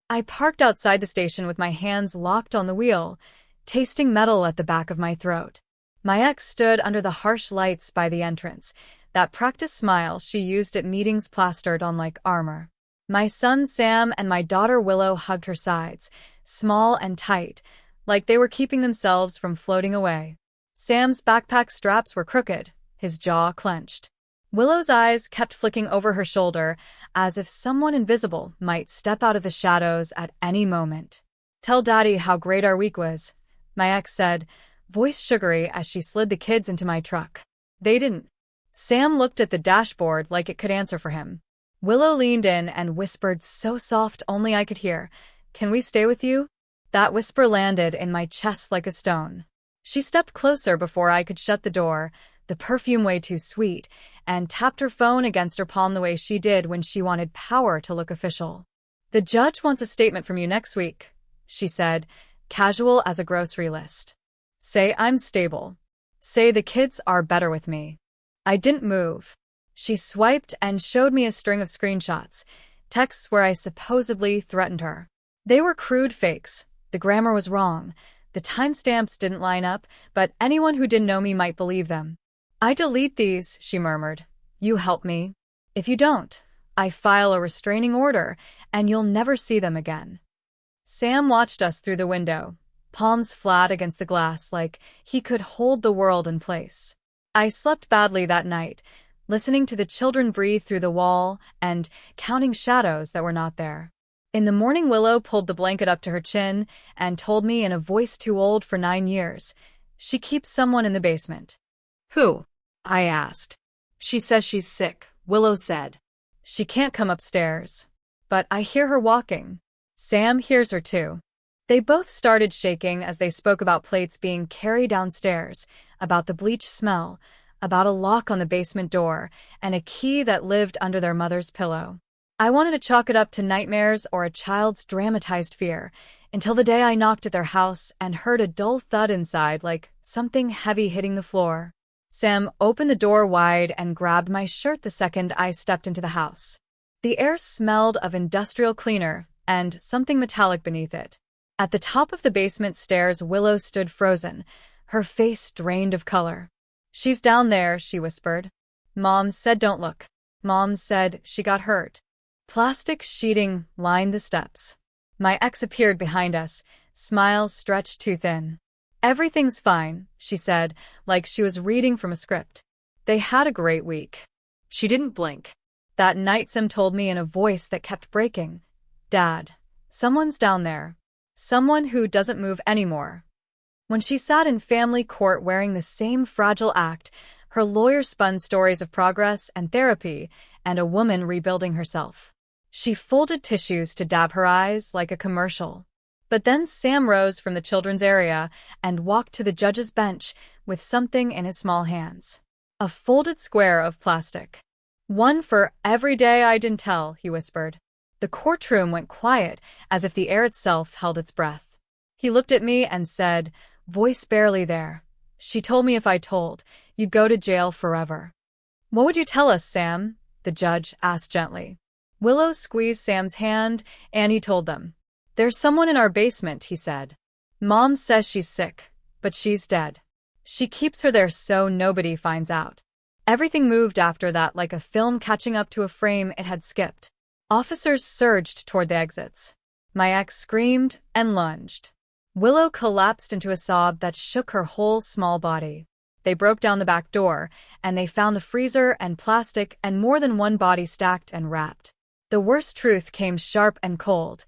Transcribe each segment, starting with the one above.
I parked outside the station with my hands locked on the wheel, tasting metal at the back of my throat. My ex stood under the harsh lights by the entrance, that practice smile she used at meetings plastered on like armor. My son Sam and my daughter Willow hugged her sides, small and tight, like they were keeping themselves from floating away. Sam's backpack straps were crooked, his jaw clenched. Willow's eyes kept flicking over her shoulder, as if someone invisible might step out of the shadows at any moment. "Tell Daddy how great our week was," my ex said, voice sugary as she slid the kids into my truck. They didn't. Sam looked at the dashboard like it could answer for him. Willow leaned in and whispered so soft only I could hear, "Can we stay with you?" That whisper landed in my chest like a stone. She stepped closer before I could shut the door, the perfume way too sweet, and tapped her phone against her palm the way she did when she wanted power to look official. "The judge wants a statement from you next week," she said, casual as a grocery list. "Say I'm stable. Say the kids are better with me." I didn't move. She swiped and showed me a string of screenshots, texts where I supposedly threatened her. They were crude fakes. The grammar was wrong. The timestamps didn't line up, but anyone who didn't know me might believe them. "I delete these," she murmured. "You help me. If you don't, I file a restraining order, and you'll never see them again." Sam watched us through the window, palms flat against the glass like he could hold the world in place. I slept badly that night, listening to the children breathe through the wall and counting shadows that were not there. In the morning, Willow pulled the blanket up to her chin and told me in a voice too old for 9 years, "She keeps someone in the basement." "Who?" I asked. "She says she's sick," Willow said. "She can't come upstairs. But I hear her walking." Sam hears her too. They both started shaking as they spoke about plates being carried downstairs, about the bleach smell, about a lock on the basement door, and a key that lived under their mother's pillow. I wanted to chalk it up to nightmares or a child's dramatized fear, until the day I knocked at their house and heard a dull thud inside like something heavy hitting the floor. Sam opened the door wide and grabbed my shirt the second I stepped into the house. The air smelled of industrial cleaner and something metallic beneath it. At the top of the basement stairs, Willow stood frozen, her face drained of color. "She's down there," she whispered. "Mom said don't look. Mom said she got hurt." Plastic sheeting lined the steps. My ex appeared behind us, smiles stretched too thin. "Everything's fine," she said, like she was reading from a script. "They had a great week." She didn't blink. That night, Sam told me in a voice that kept breaking, "Dad, someone's down there. Someone who doesn't move anymore." When she sat in family court wearing the same fragile act, her lawyer spun stories of progress and therapy and a woman rebuilding herself. She folded tissues to dab her eyes like a commercial. But then Sam rose from the children's area and walked to the judge's bench with something in his small hands. A folded square of plastic. "One for every day I didn't tell," he whispered. The courtroom went quiet, as if the air itself held its breath. He looked at me and said, voice barely there, "She told me if I told, you'd go to jail forever." "What would you tell us, Sam?" the judge asked gently. Willow squeezed Sam's hand, and he told them. "There's someone in our basement," he said. "Mom says she's sick, but she's dead. She keeps her there so nobody finds out." Everything moved after that like a film catching up to a frame it had skipped. Officers surged toward the exits. My ex screamed and lunged. Willow collapsed into a sob that shook her whole small body. They broke down the back door, and they found the freezer and plastic and more than one body stacked and wrapped. The worst truth came sharp and cold.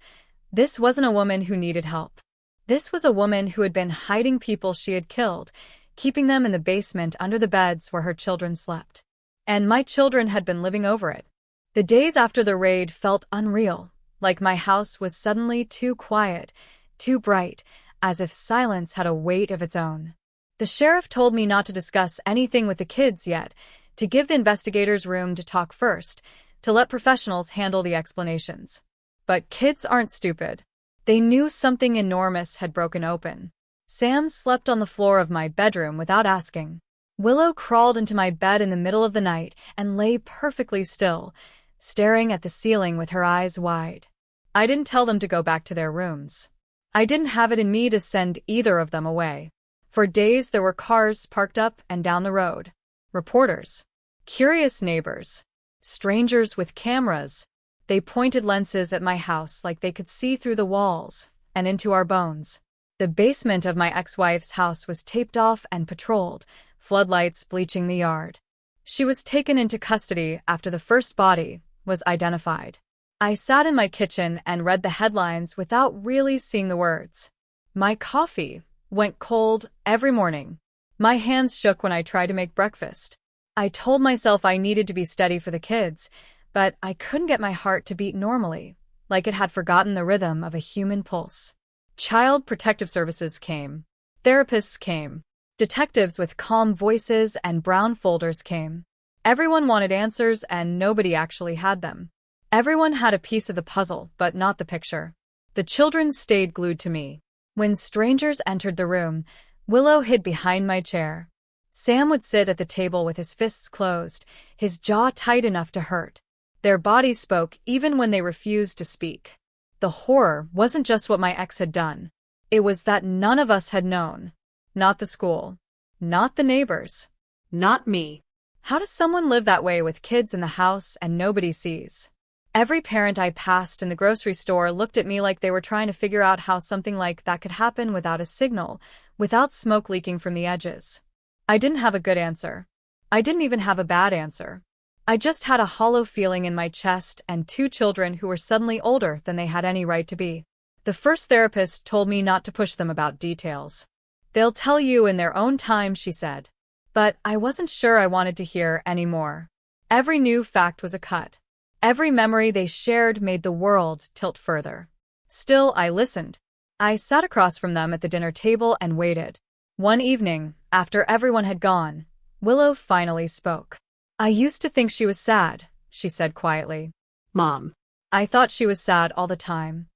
This wasn't a woman who needed help. This was a woman who had been hiding people she had killed, keeping them in the basement under the beds where her children slept. And my children had been living over it. The days after the raid felt unreal, like my house was suddenly too quiet, too bright, as if silence had a weight of its own. The sheriff told me not to discuss anything with the kids yet, to give the investigators room to talk first, to let professionals handle the explanations. But kids aren't stupid. They knew something enormous had broken open. Sam slept on the floor of my bedroom without asking. Willow crawled into my bed in the middle of the night and lay perfectly still, staring at the ceiling with her eyes wide. I didn't tell them to go back to their rooms. I didn't have it in me to send either of them away. For days there were cars parked up and down the road. Reporters. Curious neighbors. Strangers with cameras. They pointed lenses at my house like they could see through the walls and into our bones. The basement of my ex-wife's house was taped off and patrolled, floodlights bleaching the yard. She was taken into custody after the first body was identified. I sat in my kitchen and read the headlines without really seeing the words. My coffee went cold every morning. My hands shook when I tried to make breakfast. I told myself I needed to be steady for the kids, but I couldn't get my heart to beat normally, like it had forgotten the rhythm of a human pulse. Child Protective Services came. Therapists came. Detectives with calm voices and brown folders came. Everyone wanted answers and nobody actually had them. Everyone had a piece of the puzzle, but not the picture. The children stayed glued to me. When strangers entered the room, Willow hid behind my chair. Sam would sit at the table with his fists closed, his jaw tight enough to hurt. Their bodies spoke even when they refused to speak. The horror wasn't just what my ex had done. It was that none of us had known. Not the school. Not the neighbors. Not me. How does someone live that way with kids in the house and nobody sees? Every parent I passed in the grocery store looked at me like they were trying to figure out how something like that could happen without a signal, without smoke leaking from the edges. I didn't have a good answer. I didn't even have a bad answer. I just had a hollow feeling in my chest and two children who were suddenly older than they had any right to be. The first therapist told me not to push them about details. They'll tell you in their own time, she said. But I wasn't sure I wanted to hear any more. Every new fact was a cut. Every memory they shared made the world tilt further. Still, I listened. I sat across from them at the dinner table and waited. One evening, after everyone had gone, Willow finally spoke. I used to think she was sad, she said quietly. Mom. I thought she was sad all the time.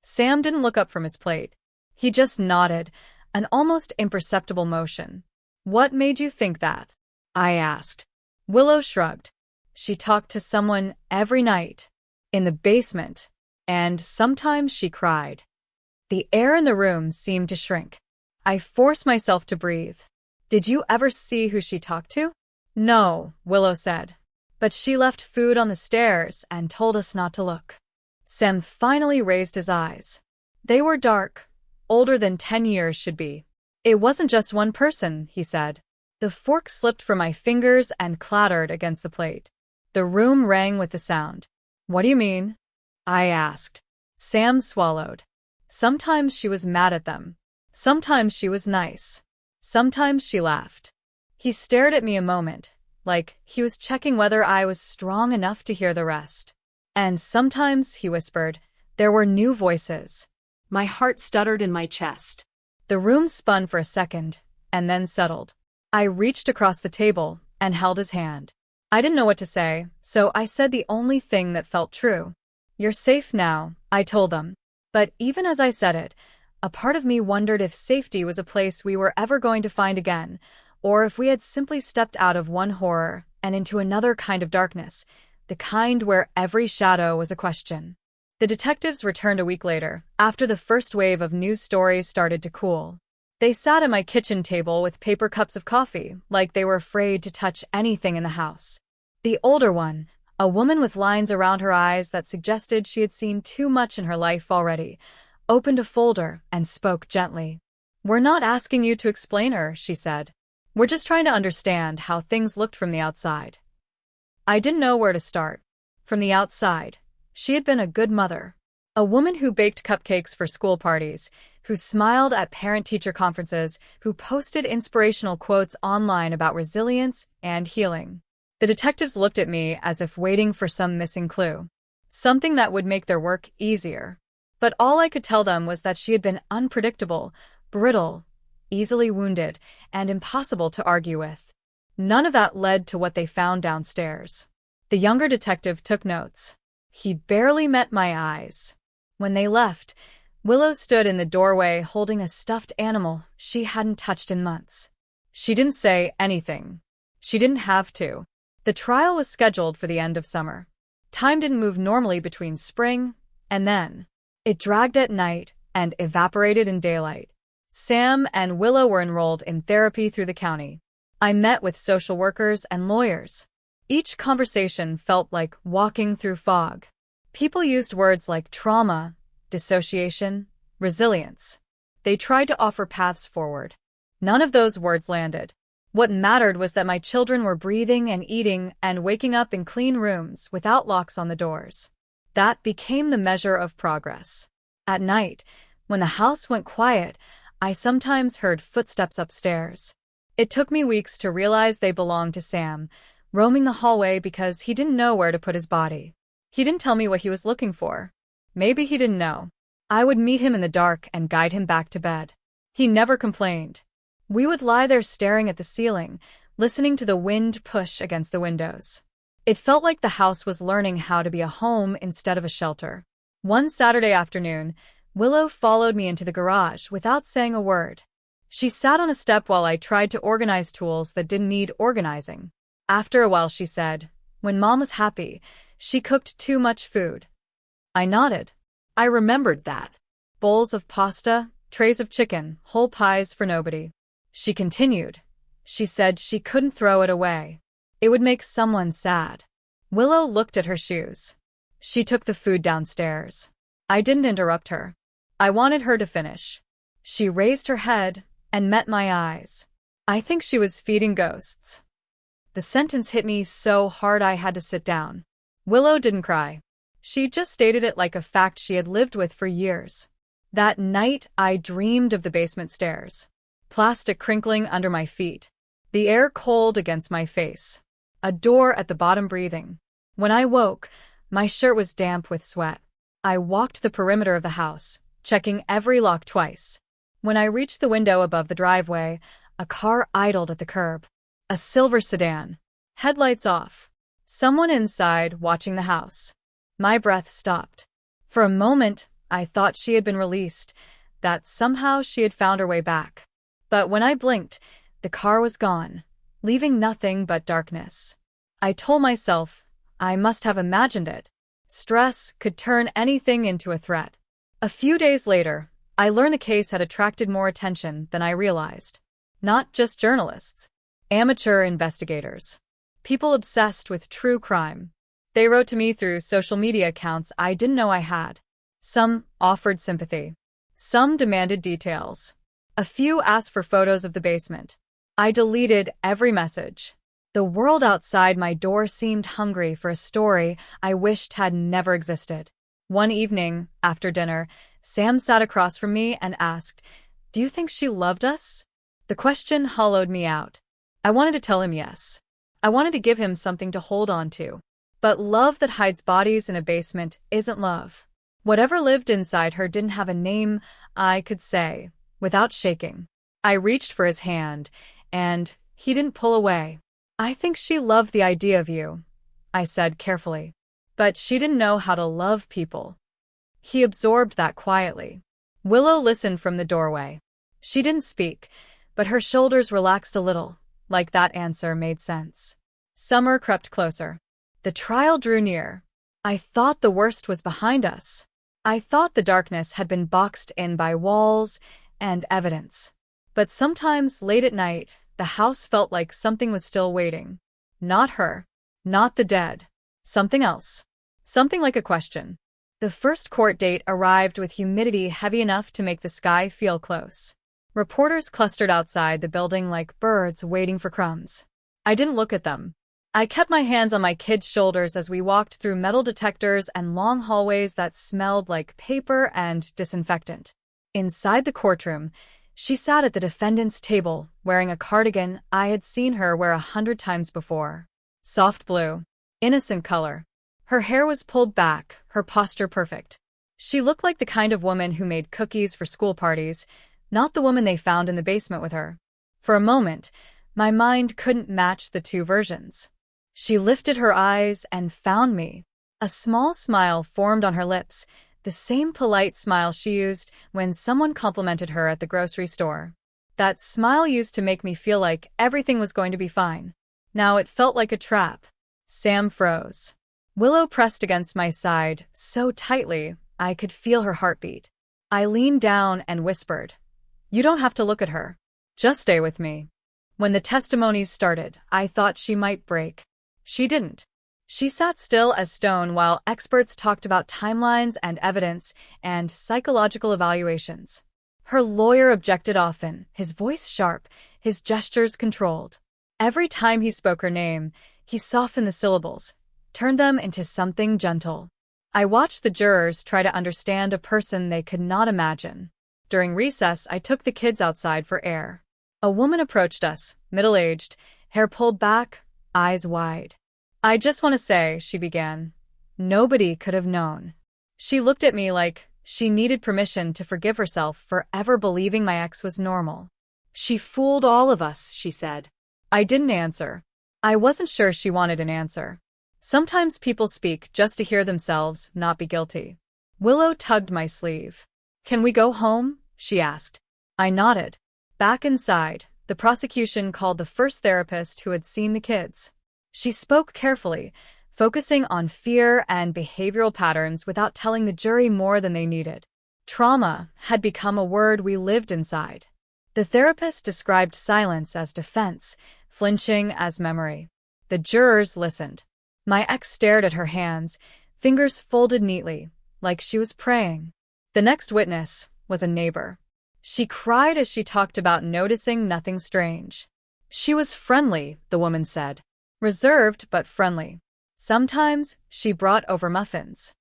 Sam didn't look up from his plate. He just nodded, an almost imperceptible motion. What made you think that? I asked. Willow shrugged. She talked to someone every night, in the basement, and sometimes she cried. The air in the room seemed to shrink. I forced myself to breathe. Did you ever see who she talked to? No, Willow said. But she left food on the stairs and told us not to look. Sam finally raised his eyes. They were dark, older than 10 years should be. It wasn't just one person, he said. The fork slipped from my fingers and clattered against the plate. The room rang with the sound. What do you mean? I asked. Sam swallowed. Sometimes she was mad at them. Sometimes she was nice. Sometimes she laughed. He stared at me a moment, like he was checking whether I was strong enough to hear the rest. And sometimes, he whispered, there were new voices. My heart stuttered in my chest. The room spun for a second, and then settled. I reached across the table and held his hand. I didn't know what to say, so I said the only thing that felt true. You're safe now, I told them. But even as I said it, a part of me wondered if safety was a place we were ever going to find again, or if we had simply stepped out of one horror and into another kind of darkness, the kind where every shadow was a question. The detectives returned a week later, after the first wave of news stories started to cool. They sat at my kitchen table with paper cups of coffee, like they were afraid to touch anything in the house. The older one, a woman with lines around her eyes that suggested she had seen too much in her life already, opened a folder and spoke gently. We're not asking you to explain her, she said. We're just trying to understand how things looked from the outside. I didn't know where to start. From the outside, she had been a good mother. A woman who baked cupcakes for school parties, who smiled at parent-teacher conferences, who posted inspirational quotes online about resilience and healing. The detectives looked at me as if waiting for some missing clue, something that would make their work easier. But all I could tell them was that she had been unpredictable, brittle, easily wounded, and impossible to argue with. None of that led to what they found downstairs. The younger detective took notes. He barely met my eyes. When they left, Willow stood in the doorway holding a stuffed animal she hadn't touched in months. She didn't say anything. She didn't have to. The trial was scheduled for the end of summer. Time didn't move normally between spring And then, it dragged at night and evaporated in daylight. Sam and Willow were enrolled in therapy through the county. I met with social workers and lawyers. Each conversation felt like walking through fog. People used words like trauma, dissociation, resilience. They tried to offer paths forward. None of those words landed. What mattered was that my children were breathing and eating and waking up in clean rooms without locks on the doors. That became the measure of progress. At night, when the house went quiet, I sometimes heard footsteps upstairs. It took me weeks to realize they belonged to Sam, roaming the hallway because he didn't know where to put his body. He didn't tell me what he was looking for. Maybe he didn't know. I would meet him in the dark and guide him back to bed. He never complained. We would lie there staring at the ceiling, listening to the wind push against the windows. It felt like the house was learning how to be a home instead of a shelter. One Saturday afternoon, Willow followed me into the garage without saying a word. She sat on a step while I tried to organize tools that didn't need organizing. After a while she said, "When Mom was happy, she cooked too much food." I nodded. I remembered that. Bowls of pasta, trays of chicken, whole pies for nobody. She continued. She said she couldn't throw it away. It would make someone sad. Willow looked at her shoes. She took the food downstairs. I didn't interrupt her. I wanted her to finish. She raised her head and met my eyes. I think she was feeding ghosts. The sentence hit me so hard I had to sit down. Willow didn't cry. She just stated it like a fact she had lived with for years. That night, I dreamed of the basement stairs. Plastic crinkling under my feet. The air cold against my face. A door at the bottom breathing. When I woke, my shirt was damp with sweat. I walked the perimeter of the house, checking every lock twice. When I reached the window above the driveway, a car idled at the curb. A silver sedan. Headlights off. Someone inside watching the house. My breath stopped. For a moment, I thought she had been released, that somehow she had found her way back. But when I blinked, the car was gone, leaving nothing but darkness. I told myself I must have imagined it. Stress could turn anything into a threat. A few days later, I learned the case had attracted more attention than I realized. Not just journalists. Amateur investigators. People obsessed with true crime. They wrote to me through social media accounts I didn't know I had. Some offered sympathy. Some demanded details. A few asked for photos of the basement. I deleted every message. The world outside my door seemed hungry for a story I wished had never existed. One evening, after dinner, Sam sat across from me and asked, "Do you think she loved us?" The question hollowed me out. I wanted to tell him yes. I wanted to give him something to hold on to. But love that hides bodies in a basement isn't love. Whatever lived inside her didn't have a name I could say, without shaking. I reached for his hand, and he didn't pull away. "I think she loved the idea of you," I said carefully. "But she didn't know how to love people." He absorbed that quietly. Willow listened from the doorway. She didn't speak, but her shoulders relaxed a little, like that answer made sense. Summer crept closer. The trial drew near. I thought the worst was behind us. I thought the darkness had been boxed in by walls and evidence. But sometimes, late at night, the house felt like something was still waiting. Not her. Not the dead. Something else. Something like a question. The first court date arrived with humidity heavy enough to make the sky feel close. Reporters clustered outside the building like birds waiting for crumbs. I didn't look at them. I kept my hands on my kids' shoulders as we walked through metal detectors and long hallways that smelled like paper and disinfectant. Inside the courtroom, she sat at the defendant's table, wearing a cardigan I had seen her wear 100 times before. Soft blue. Innocent color. Her hair was pulled back, her posture perfect. She looked like the kind of woman who made cookies for school parties, not the woman they found in the basement with her. For a moment, my mind couldn't match the two versions. She lifted her eyes and found me. A small smile formed on her lips, the same polite smile she used when someone complimented her at the grocery store. That smile used to make me feel like everything was going to be fine. Now it felt like a trap. Sam froze. Willow pressed against my side so tightly I could feel her heartbeat. I leaned down and whispered, "You don't have to look at her. Just stay with me." When the testimonies started, I thought she might break. She didn't. She sat still as stone while experts talked about timelines and evidence and psychological evaluations. Her lawyer objected often, his voice sharp, his gestures controlled. Every time he spoke her name, he softened the syllables, turned them into something gentle. I watched the jurors try to understand a person they could not imagine. During recess, I took the kids outside for air. A woman approached us, middle-aged, hair pulled back, eyes wide. "I just want to say," she began, "nobody could have known." She looked at me like she needed permission to forgive herself for ever believing my ex was normal. "She fooled all of us," she said. I didn't answer. I wasn't sure she wanted an answer. Sometimes people speak just to hear themselves not be guilty. Willow tugged my sleeve. "Can we go home?" she asked. I nodded. Back inside, the prosecution called the first therapist who had seen the kids. She spoke carefully, focusing on fear and behavioral patterns without telling the jury more than they needed. Trauma had become a word we lived inside. The therapist described silence as defense, flinching as memory. The jurors listened. My ex stared at her hands, fingers folded neatly, like she was praying. The next witness was a neighbor. She cried as she talked about noticing nothing strange. She was friendly, the woman said. Reserved but friendly. Sometimes she brought over muffins.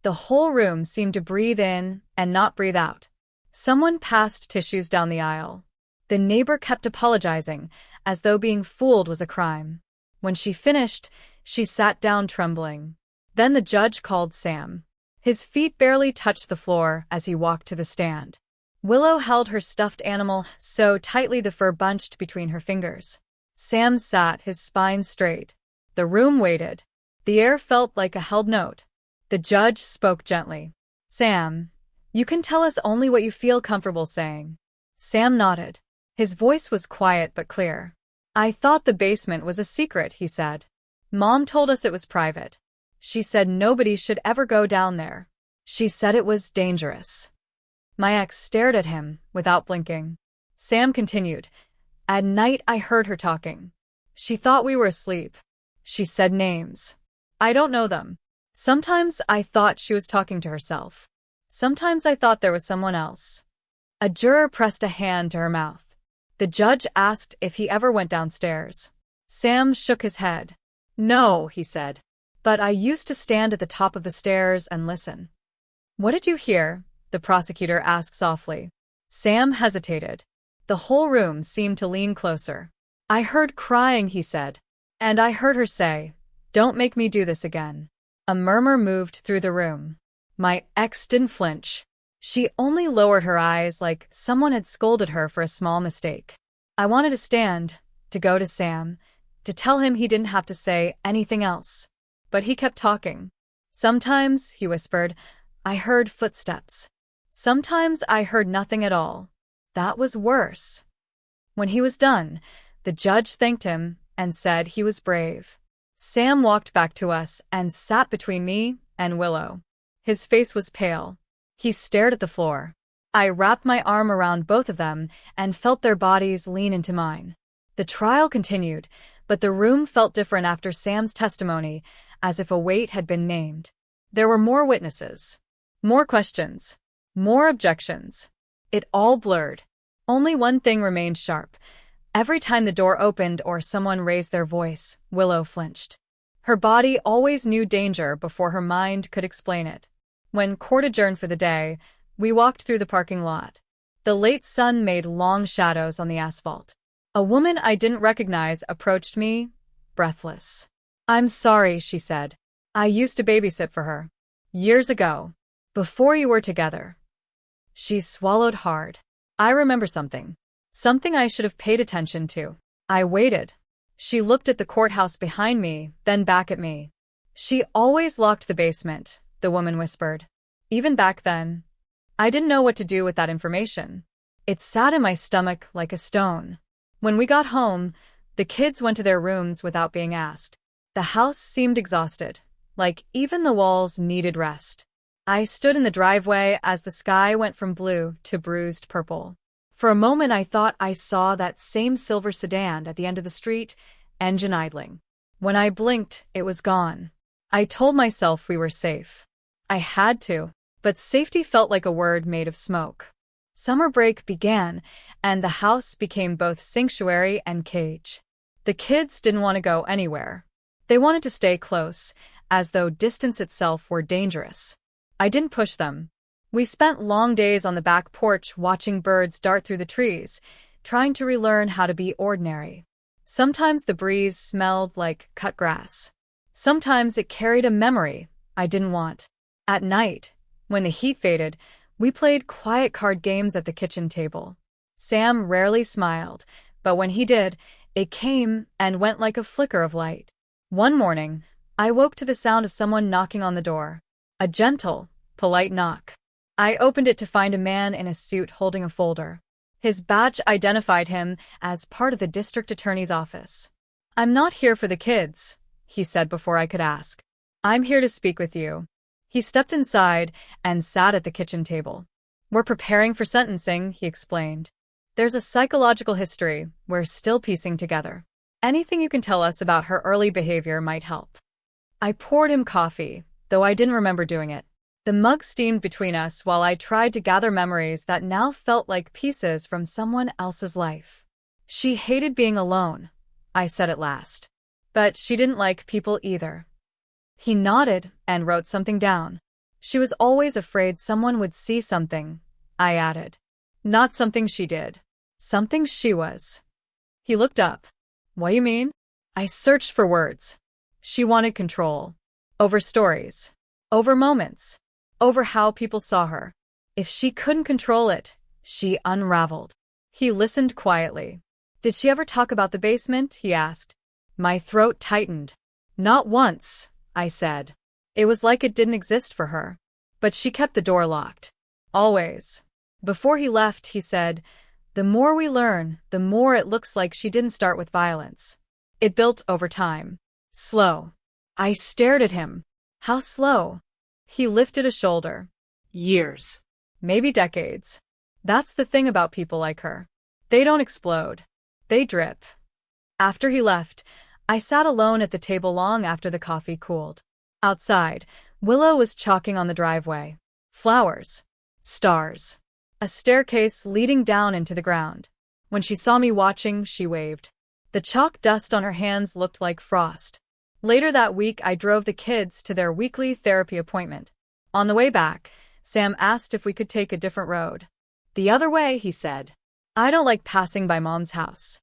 The whole room seemed to breathe in and not breathe out. Someone passed tissues down the aisle. The neighbor kept apologizing, as though being fooled was a crime. When she finished, she sat down trembling. Then the judge called Sam. His feet barely touched the floor as he walked to the stand. Willow held her stuffed animal so tightly the fur bunched between her fingers. Sam sat, his spine straight. The room waited. The air felt like a held note. The judge spoke gently. "Sam, you can tell us only what you feel comfortable saying." Sam nodded. His voice was quiet but clear. "I thought the basement was a secret," he said. "Mom told us it was private. She said nobody should ever go down there. She said it was dangerous." My ex stared at him without blinking. Sam continued. "At night I heard her talking. She thought we were asleep. She said names. I don't know them. Sometimes I thought she was talking to herself. Sometimes I thought there was someone else." A juror pressed a hand to her mouth. The judge asked if he ever went downstairs. Sam shook his head. "No," he said. "But I used to stand at the top of the stairs and listen." "What did you hear?" the prosecutor asked softly. Sam hesitated. The whole room seemed to lean closer. "I heard crying," he said. "And I heard her say, 'Don't make me do this again.'" A murmur moved through the room. My ex didn't flinch. She only lowered her eyes like someone had scolded her for a small mistake. I wanted to stand, to go to Sam, to tell him he didn't have to say anything else. But he kept talking. "Sometimes," he whispered, "I heard footsteps. Sometimes I heard nothing at all. That was worse." When he was done, the judge thanked him and said he was brave. Sam walked back to us and sat between me and Willow. His face was pale. He stared at the floor. I wrapped my arm around both of them and felt their bodies lean into mine. The trial continued, but the room felt different after Sam's testimony, as if a weight had been named. There were more witnesses. More questions. More objections. It all blurred. Only one thing remained sharp. Every time the door opened or someone raised their voice, Willow flinched. Her body always knew danger before her mind could explain it. When court adjourned for the day, we walked through the parking lot. The late sun made long shadows on the asphalt. A woman I didn't recognize approached me, breathless. "I'm sorry," she said. "I used to babysit for her. Years ago. Before you were together." She swallowed hard. I remember something. Something I should have paid attention to. I waited. She looked at the courthouse behind me, then back at me. "She always locked the basement," the woman whispered. "Even back then. I didn't know what to do with that information. It sat in my stomach like a stone." When we got home, the kids went to their rooms without being asked. The house seemed exhausted, like even the walls needed rest. I stood in the driveway as the sky went from blue to bruised purple. For a moment I thought I saw that same silver sedan at the end of the street, engine idling. When I blinked, it was gone. I told myself we were safe. I had to, but safety felt like a word made of smoke. Summer break began, and the house became both sanctuary and cage. The kids didn't want to go anywhere. They wanted to stay close, as though distance itself were dangerous. I didn't push them. We spent long days on the back porch watching birds dart through the trees, trying to relearn how to be ordinary. Sometimes the breeze smelled like cut grass. Sometimes it carried a memory I didn't want. At night, when the heat faded, we played quiet card games at the kitchen table. Sam rarely smiled, but when he did, it came and went like a flicker of light. One morning, I woke to the sound of someone knocking on the door. A gentle, polite knock. I opened it to find a man in a suit holding a folder. His badge identified him as part of the district attorney's office. "I'm not here for the kids," he said before I could ask. "I'm here to speak with you." He stepped inside and sat at the kitchen table. "We're preparing for sentencing," he explained. "There's a psychological history we're still piecing together. Anything you can tell us about her early behavior might help." I poured him coffee, though I didn't remember doing it. The mug steamed between us while I tried to gather memories that now felt like pieces from someone else's life. "She hated being alone," I said at last. "But she didn't like people either." He nodded and wrote something down. "She was always afraid someone would see something," I added. "Not something she did. Something she was." He looked up. "What do you mean?" I searched for words. "She wanted control. Over stories. Over moments. Over how people saw her. If she couldn't control it, she unraveled." He listened quietly. "Did she ever talk about the basement?" he asked. My throat tightened. "Not once," I said. It was like it didn't exist for her. But she kept the door locked. Always. Before he left, he said, "The more we learn, the more it looks like she didn't start with violence. It built over time. Slow." I stared at him. "How slow?" He lifted a shoulder. "Years. Maybe decades. That's the thing about people like her. They don't explode. They drip." After he left, I sat alone at the table long after the coffee cooled. Outside, Willow was chalking on the driveway. Flowers. Stars. A staircase leading down into the ground. When she saw me watching, she waved. The chalk dust on her hands looked like frost. Later that week, I drove the kids to their weekly therapy appointment. On the way back, Sam asked if we could take a different road. "The other way," he said. "I don't like passing by Mom's house."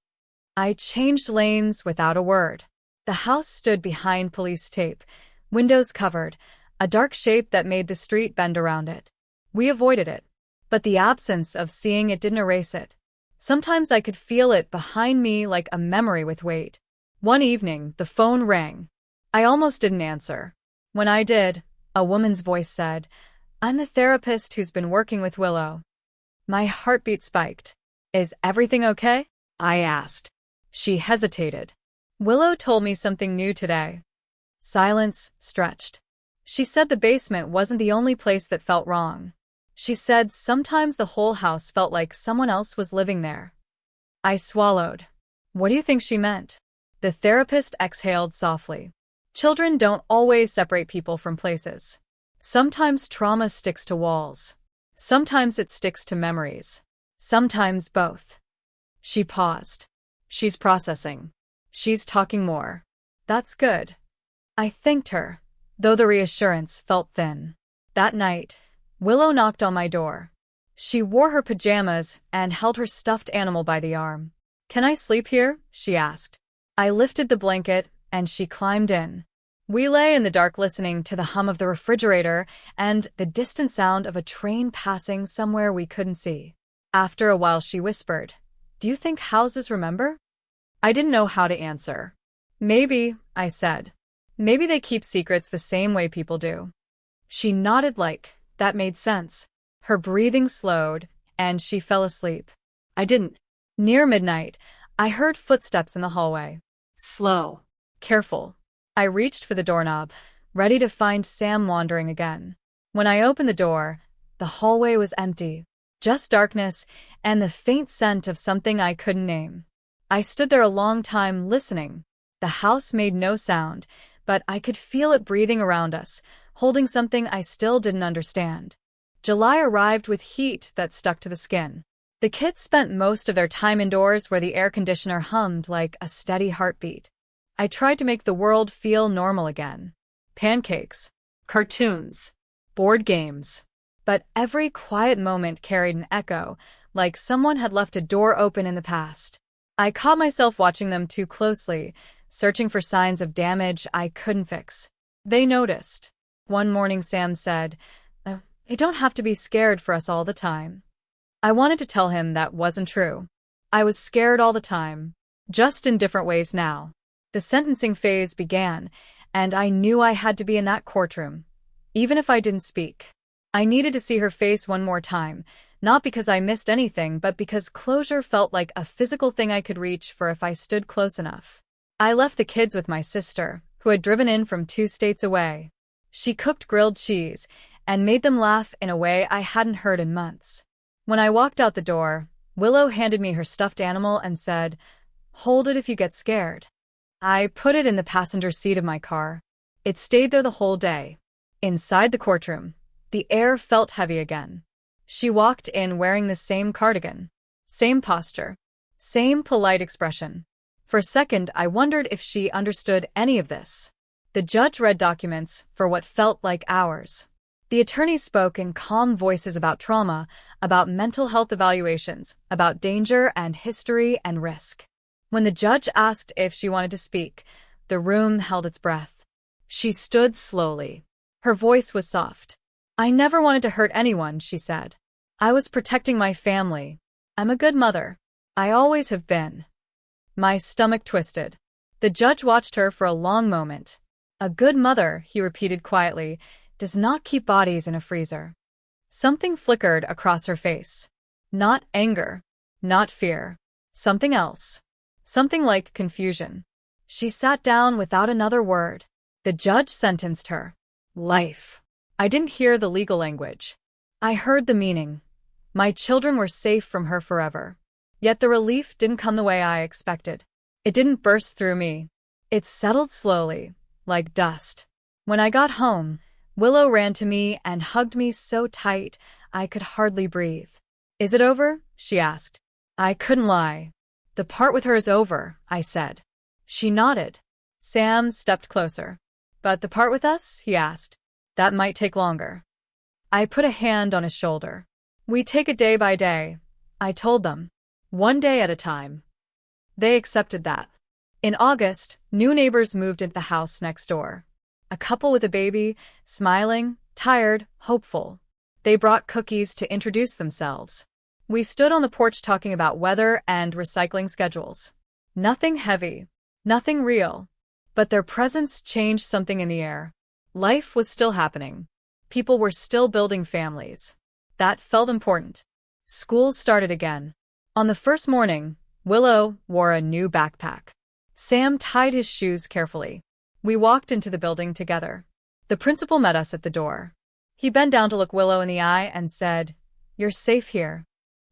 I changed lanes without a word. The house stood behind police tape, windows covered, a dark shape that made the street bend around it. We avoided it, but the absence of seeing it didn't erase it. Sometimes I could feel it behind me like a memory with weight. One evening, the phone rang. I almost didn't answer. When I did, a woman's voice said, "I'm the therapist who's been working with Willow." My heartbeat spiked. "Is everything okay?" I asked. She hesitated. "Willow told me something new today." Silence stretched. She said the basement wasn't the only place that felt wrong. She said sometimes the whole house felt like someone else was living there. I swallowed. "What do you think she meant?" The therapist exhaled softly. "Children don't always separate people from places. Sometimes trauma sticks to walls. Sometimes it sticks to memories. Sometimes both." She paused. "She's processing. She's talking more." "That's good." I thanked her, though the reassurance felt thin. That night, Willow knocked on my door. She wore her pajamas and held her stuffed animal by the arm. "Can I sleep here?" she asked. I lifted the blanket, and she climbed in. We lay in the dark listening to the hum of the refrigerator and the distant sound of a train passing somewhere we couldn't see. After a while she whispered, "Do you think houses remember?" I didn't know how to answer. "Maybe," I said. "Maybe they keep secrets the same way people do." She nodded like that made sense. Her breathing slowed, and she fell asleep. I didn't. Near midnight, I heard footsteps in the hallway. Slow. Careful. I reached for the doorknob, ready to find Sam wandering again. When I opened the door, the hallway was empty. Just darkness and the faint scent of something I couldn't name. I stood there a long time listening. The house made no sound, but I could feel it breathing around us, holding something I still didn't understand. July arrived with heat that stuck to the skin. The kids spent most of their time indoors where the air conditioner hummed like a steady heartbeat. I tried to make the world feel normal again. Pancakes, cartoons, board games. But every quiet moment carried an echo, like someone had left a door open in the past. I caught myself watching them too closely, searching for signs of damage I couldn't fix. They noticed. One morning Sam said, "You don't have to be scared for us all the time." I wanted to tell him that wasn't true. I was scared all the time, just in different ways now. The sentencing phase began, and I knew I had to be in that courtroom, even if I didn't speak. I needed to see her face one more time, not because I missed anything, but because closure felt like a physical thing I could reach for if I stood close enough. I left the kids with my sister, who had driven in from 2 states away. She cooked grilled cheese and made them laugh in a way I hadn't heard in months. When I walked out the door, Willow handed me her stuffed animal and said, "Hold it if you get scared." I put it in the passenger seat of my car. It stayed there the whole day. Inside the courtroom, the air felt heavy again. She walked in wearing the same cardigan, same posture, same polite expression. For a second, I wondered if she understood any of this. The judge read documents for what felt like hours. The attorneys spoke in calm voices about trauma, about mental health evaluations, about danger and history and risk. When the judge asked if she wanted to speak, the room held its breath. She stood slowly. Her voice was soft. "I never wanted to hurt anyone," she said. "I was protecting my family. I'm a good mother. I always have been." My stomach twisted. The judge watched her for a long moment. "A good mother," he repeated quietly, "does not keep bodies in a freezer." Something flickered across her face. Not anger, not fear. Something else. Something like confusion. She sat down without another word. The judge sentenced her. Life. I didn't hear the legal language. I heard the meaning. My children were safe from her forever. Yet the relief didn't come the way I expected. It didn't burst through me. It settled slowly, like dust. When I got home, Willow ran to me and hugged me so tight I could hardly breathe. "Is it over?" she asked. I couldn't lie. "The part with her is over," I said. She nodded. Sam stepped closer. "But the part with us?" he asked. "That might take longer." I put a hand on his shoulder. "We take it day by day," I told them. "One day at a time." They accepted that. In August, new neighbors moved into the house next door. A couple with a baby, smiling, tired, hopeful. They brought cookies to introduce themselves. We stood on the porch talking about weather and recycling schedules. Nothing heavy, nothing real. But their presence changed something in the air. Life was still happening. People were still building families. That felt important. School started again. On the first morning, Willow wore a new backpack. Sam tied his shoes carefully. We walked into the building together. The principal met us at the door. He bent down to look Willow in the eye and said, "You're safe here."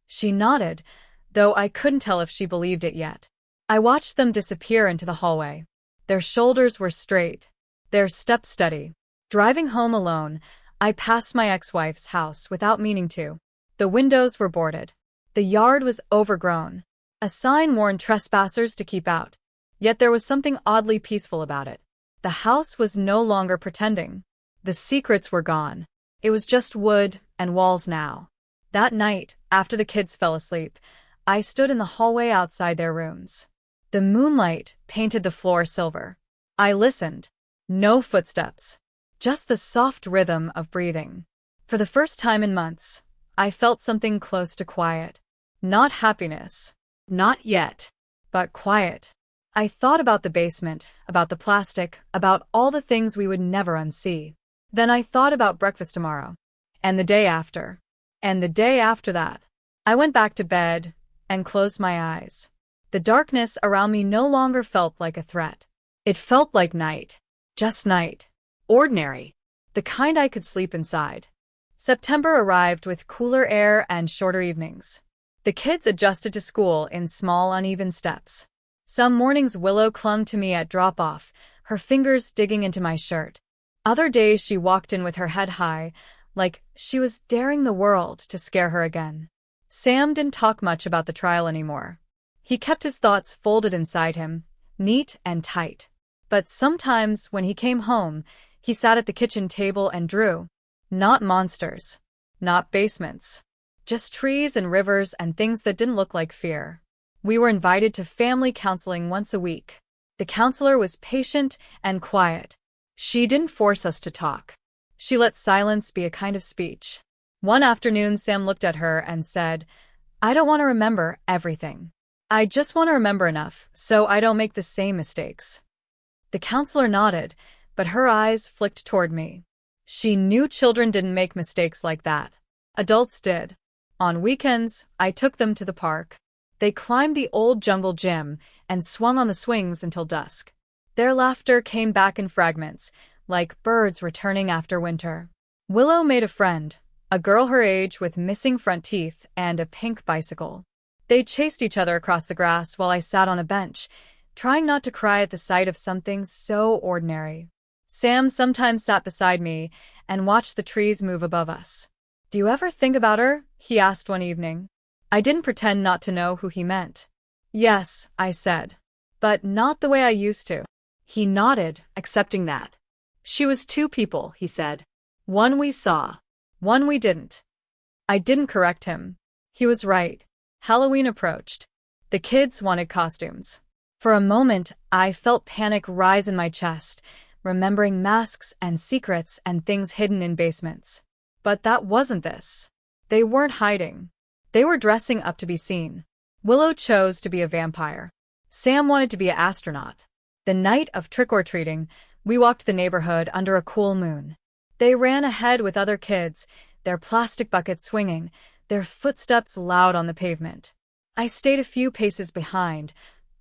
She nodded, though I couldn't tell if she believed it yet. I watched them disappear into the hallway. Their shoulders were straight, their steps steady. Driving home alone, I passed my ex-wife's house without meaning to. The windows were boarded. The yard was overgrown. A sign warned trespassers to keep out. Yet there was something oddly peaceful about it. The house was no longer pretending. The secrets were gone. It was just wood and walls now. That night, after the kids fell asleep, I stood in the hallway outside their rooms. The moonlight painted the floor silver. I listened. No footsteps. Just the soft rhythm of breathing. For the first time in months, I felt something close to quiet. Not happiness. Not yet. But quiet. I thought about the basement, about the plastic, about all the things we would never unsee. Then I thought about breakfast tomorrow. And the day after. And the day after that. I went back to bed and closed my eyes. The darkness around me no longer felt like a threat. It felt like night. Just night. Ordinary. The kind I could sleep inside. September arrived with cooler air and shorter evenings. The kids adjusted to school in small, uneven steps. Some mornings Willow clung to me at drop-off, her fingers digging into my shirt. Other days she walked in with her head high, like she was daring the world to scare her again. Sam didn't talk much about the trial anymore. He kept his thoughts folded inside him, neat and tight. But sometimes, when he came home, he sat at the kitchen table and drew. Not monsters. Not basements. Just trees and rivers and things that didn't look like fear. We were invited to family counseling once a week. The counselor was patient and quiet. She didn't force us to talk. She let silence be a kind of speech. One afternoon, Sam looked at her and said, "I don't want to remember everything. I just want to remember enough so I don't make the same mistakes." The counselor nodded, but her eyes flicked toward me. She knew children didn't make mistakes like that. Adults did. On weekends, I took them to the park. They climbed the old jungle gym and swung on the swings until dusk. Their laughter came back in fragments, like birds returning after winter. Willow made a friend, a girl her age with missing front teeth and a pink bicycle. They chased each other across the grass while I sat on a bench, trying not to cry at the sight of something so ordinary. Sam sometimes sat beside me and watched the trees move above us. "Do you ever think about her?" he asked one evening. I didn't pretend not to know who he meant. "Yes," I said. "But not the way I used to." He nodded, accepting that. "She was two people," he said. "One we saw. One we didn't." I didn't correct him. He was right. Halloween approached. The kids wanted costumes. For a moment, I felt panic rise in my chest, remembering masks and secrets and things hidden in basements. But that wasn't this. They weren't hiding. They were dressing up to be seen. Willow chose to be a vampire. Sam wanted to be an astronaut. The night of trick-or-treating, we walked the neighborhood under a cool moon. They ran ahead with other kids, their plastic buckets swinging, their footsteps loud on the pavement. I stayed a few paces behind,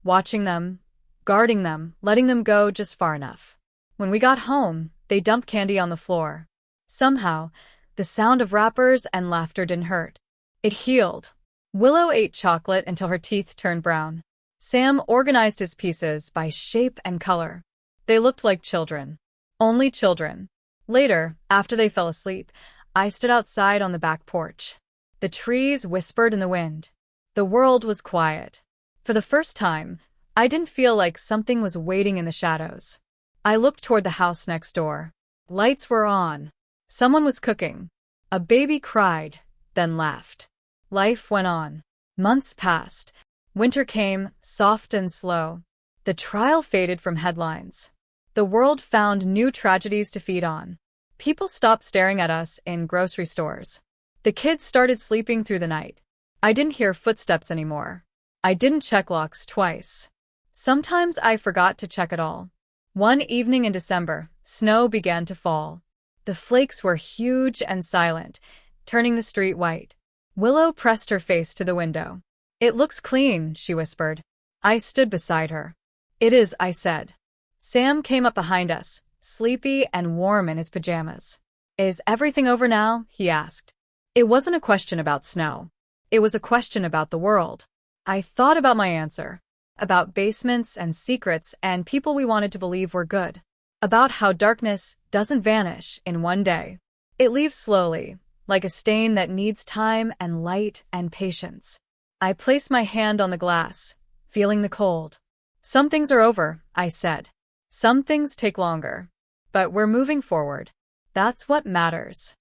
watching them, guarding them, letting them go just far enough. When we got home, they dumped candy on the floor. Somehow, the sound of wrappers and laughter didn't hurt. It healed. Willow ate chocolate until her teeth turned brown. Sam organized his pieces by shape and color. They looked like children. Only children. Later, after they fell asleep, I stood outside on the back porch. The trees whispered in the wind. The world was quiet. For the first time, I didn't feel like something was waiting in the shadows. I looked toward the house next door. Lights were on. Someone was cooking. A baby cried, then laughed. Life went on. Months passed. Winter came, soft and slow. The trial faded from headlines. The world found new tragedies to feed on. People stopped staring at us in grocery stores. The kids started sleeping through the night. I didn't hear footsteps anymore. I didn't check locks twice. Sometimes I forgot to check at all. One evening in December, snow began to fall. The flakes were huge and silent, turning the street white. Willow pressed her face to the window. "It looks clean," she whispered. I stood beside her. "It is," I said. Sam came up behind us, sleepy and warm in his pajamas. "Is everything over now?" he asked. It wasn't a question about snow. It was a question about the world. I thought about my answer. About basements and secrets and people we wanted to believe were good. About how darkness doesn't vanish in one day. It leaves slowly, like a stain that needs time and light and patience. I placed my hand on the glass, feeling the cold. "Some things are over," I said. "Some things take longer. But we're moving forward. That's what matters."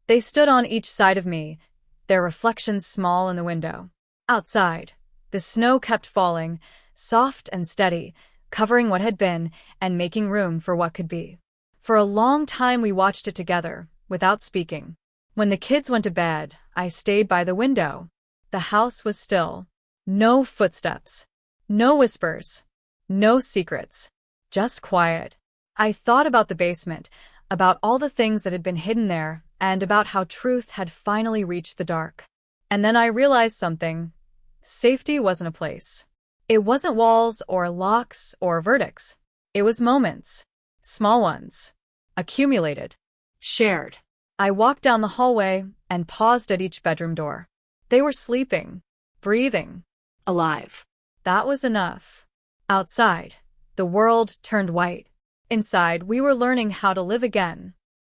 They stood on each side of me, their reflections small in the window. Outside, the snow kept falling, soft and steady, covering what had been and making room for what could be. For a long time we watched it together, without speaking. When the kids went to bed, I stayed by the window. The house was still. No footsteps. No whispers. No secrets. Just quiet. I thought about the basement, about all the things that had been hidden there, and about how truth had finally reached the dark. And then I realized something. Safety wasn't a place. It wasn't walls or locks or verdicts. It was moments. Small ones. Accumulated. Shared. I walked down the hallway and paused at each bedroom door. They were sleeping, breathing, Alive. That was enough. Outside, the world turned white. Inside, we were learning how to live again.